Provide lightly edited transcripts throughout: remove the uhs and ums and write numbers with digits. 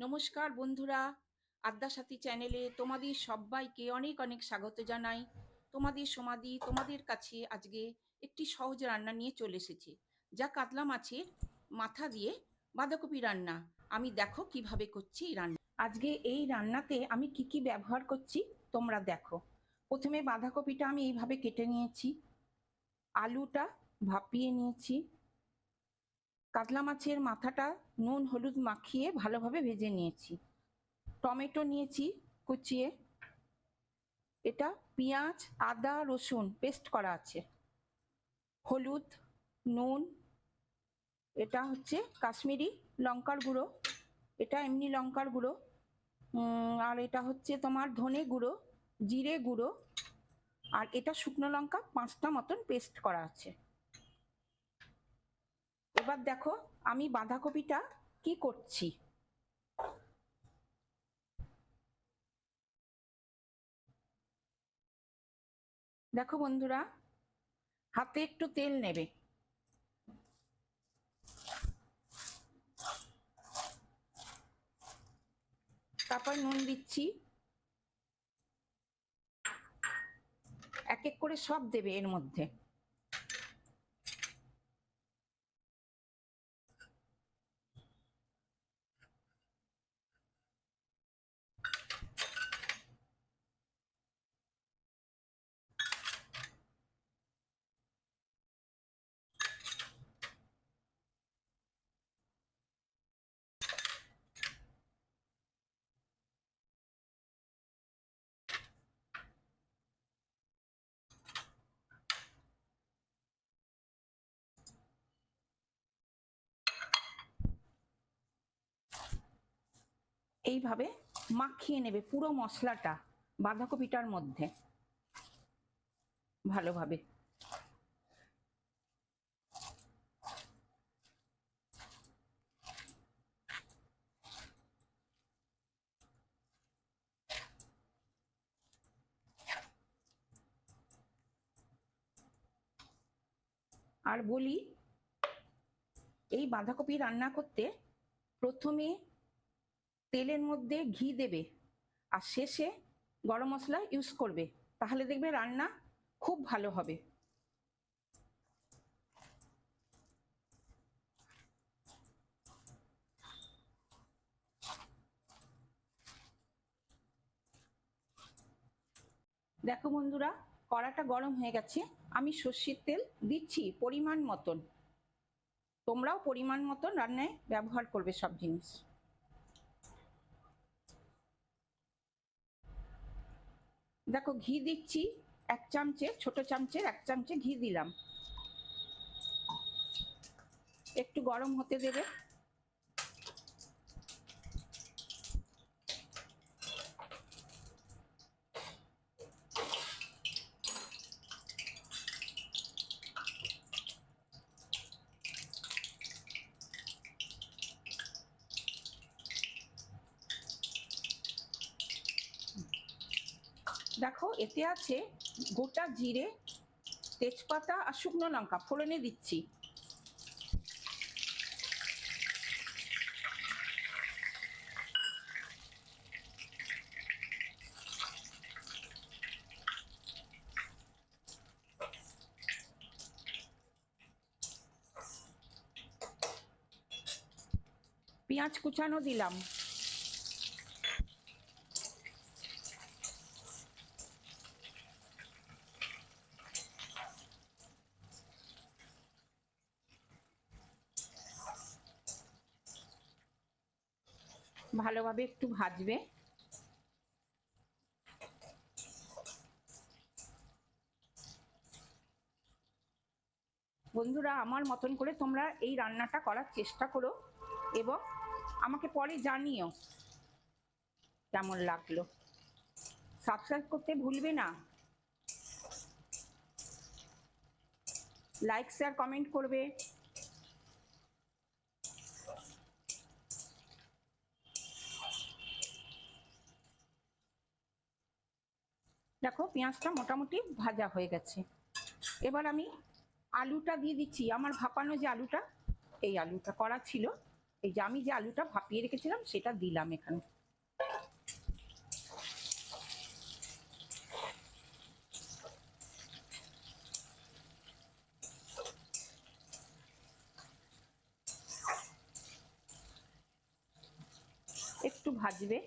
নমস্কার বন্ধুরা, আদ্যাসাথী চ্যানেলে তোমাদের সবাইকে অনেক অনেক স্বাগত জানাই। তোমাদের সমাধি তোমাদের কাছে আজকে একটি সহজ রান্না নিয়ে চলে এসেছি, যা কাতলা মাছের মাথা দিয়ে বাঁধাকপি রান্না। আমি দেখো কিভাবে করছি এই রান্না। আজকে এই রান্নাতে আমি কি কি ব্যবহার করছি তোমরা দেখো। প্রথমে বাঁধাকপিটা আমি এইভাবে কেটে নিয়েছি, আলুটা ভাপিয়ে নিয়েছি, কাতলা মাছের মাথাটা নুন হলুদ মাখিয়ে ভালোভাবে ভেজে নিয়েছি, টমেটো নিয়েছি কুচিয়ে, এটা পেঁয়াজ আদা রসুন পেস্ট করা আছে, হলুদ নুন, এটা হচ্ছে কাশ্মীরি লঙ্কার গুঁড়ো, এটা এমনি লঙ্কার গুঁড়ো, আর এটা হচ্ছে তোমার ধনে গুঁড়ো, জিরে গুঁড়ো, আর এটা শুকনো লঙ্কা 5টা মতন পেস্ট করা আছে। এবার দেখো আমি বাঁধাকপিটা কি করছি। দেখো বন্ধুরা, হাতে একটু তেল নেবে, তারপর নুন দিচ্ছি, এক এক করে সব দেবে এর মধ্যে। এইভাবে মাখিয়ে নেবে পুরো মশলাটা বাঁধাকপিটার মধ্যে ভালোভাবে। আর বলি, এই বাঁধাকপি রান্না করতে প্রথমে তেলের মধ্যে ঘি দেবে আর শেষে গরম মশলা ইউজ করবে, তাহলে দেখবে রান্না খুব ভালো হবে। দেখো বন্ধুরা, কড়াটা গরম হয়ে গেছে, আমি সর্ষের তেল দিচ্ছি পরিমাণ মতন, তোমরাও পরিমাণ মতন রান্নায় ব্যবহার করবে সব জিনিস। দেখো ঘি দিচ্ছি 1 চামচে, ছোট চামচের 1 চামচে ঘি দিলাম, একটু গরম হতে দেবে। দেখো এতে আছে গোটা জিরে, তেজপাতা আর শুকনো লঙ্কা ফোড়নে দিচ্ছি। পেঁয়াজ কুচানো দিলাম, ভালোভাবে একটু ভাজবে। বন্ধুরা, আমার মতন করে তোমরা এই রান্নাটা করার চেষ্টা করো এবং আমাকে পরে জানিও কেমন লাগলো। সাবস্ক্রাইব করতে ভুলবে না, লাইক শেয়ার কমেন্ট করবে। দেখো পেঁয়াজটা মোটামুটি ভাজা হয়ে গেছে, এবার আমি আলুটা দিয়ে দিচ্ছি। আমার ভাপানো যে আলুটা, এই আলুটা করা ছিল, এই যে আমি যে আলুটা ভাপিয়ে রেখেছিলাম সেটা দিলাম এখানে। একটু ভাজবে।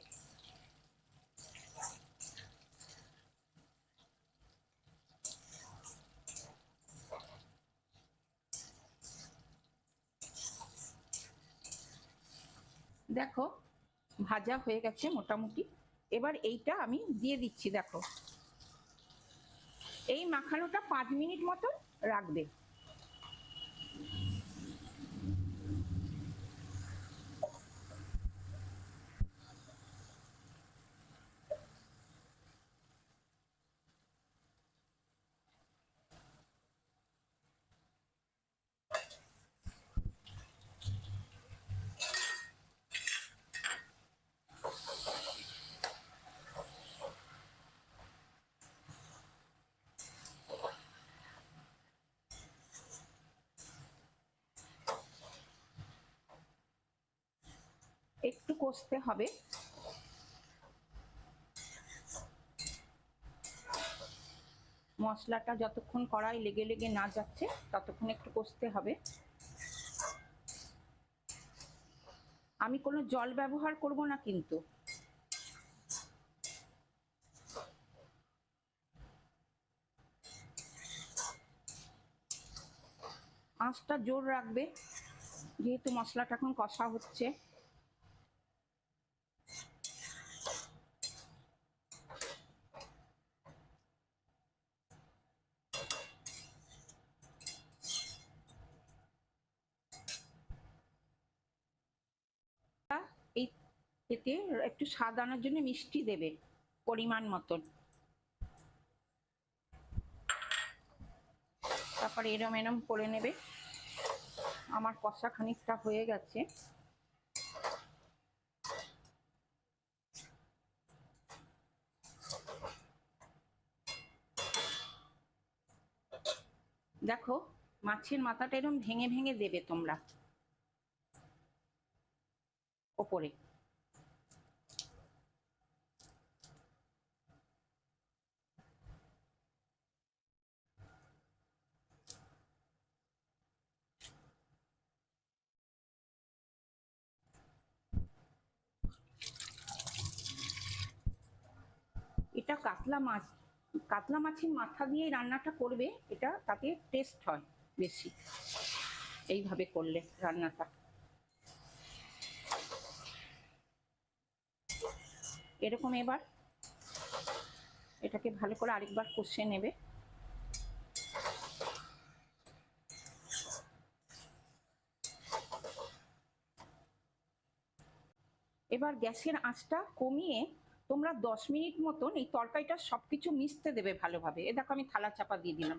দেখো ভাজা হয়ে গেছে মোটামুটি। এবার এইটা আমি দিয়ে দিচ্ছি। দেখো এই মাখানোটা 5 মিনিট মতো রাখবে। একটু কষতে হবে। মশলাটা যতক্ষণ কড়াই লেগে লেগে না যাচ্ছে ততক্ষণ একটু কষতে হবে। আমি কোনো জল ব্যবহার করব না কিন্তু। আঁচটা জোর রাখবে যেহেতু মশলাটা এখন কষা হচ্ছে। এই এতে একটু স্বাদ আনার জন্য মিষ্টি দেবে পরিমাণ মতন। তারপরে এরম এরম করে নেবে। আমার কষা খানিকটা হয়ে গেছে। দেখো মাছের মাথাটা এরকম ভেঙে ভেঙে দেবে তোমরা ওপরে। এটা কাতলা মাছ, কাতলা মাছের মাথা দিয়ে রান্নাটা করবে, এটা তাতে টেস্ট হয় বেশি এইভাবে করলে রান্নাটা। এরকম এবার এটাকে ভালো করে আরেকবার কষে নেবে। এবার গ্যাসের আঁচটা কমিয়ে তোমরা 10 মিনিট মতন এই তরকারিটা সবকিছু মিশতে দেবে ভালোভাবে। এ দেখো আমি থালা চাপা দিয়ে দিলাম।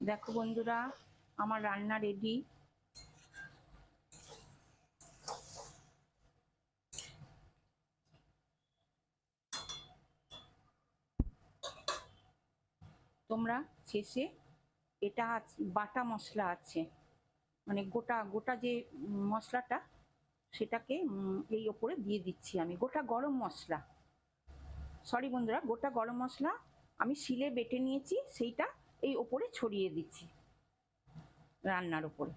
দেখো বন্ধুরা আমার রান্না রেডি। তোমরা শেষে এটা বাটা মশলা আছে, মানে গোটা গোটা যে মশলাটা সেটাকে এই ওপরে দিয়ে দিচ্ছি আমি। গোটা গরম মশলা, সরি বন্ধুরা, গোটা গরম মশলা আমি শিলে বেটে নিয়েছি, সেইটা এই ওপরে ছড়িয়ে দিচ্ছি রান্নার ওপরে।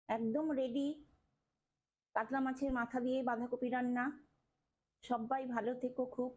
একদম রেডি কাতলা মাছের মাথা দিয়ে বাঁধাকপি রান্না। সবাই ভালো থেকো খুব।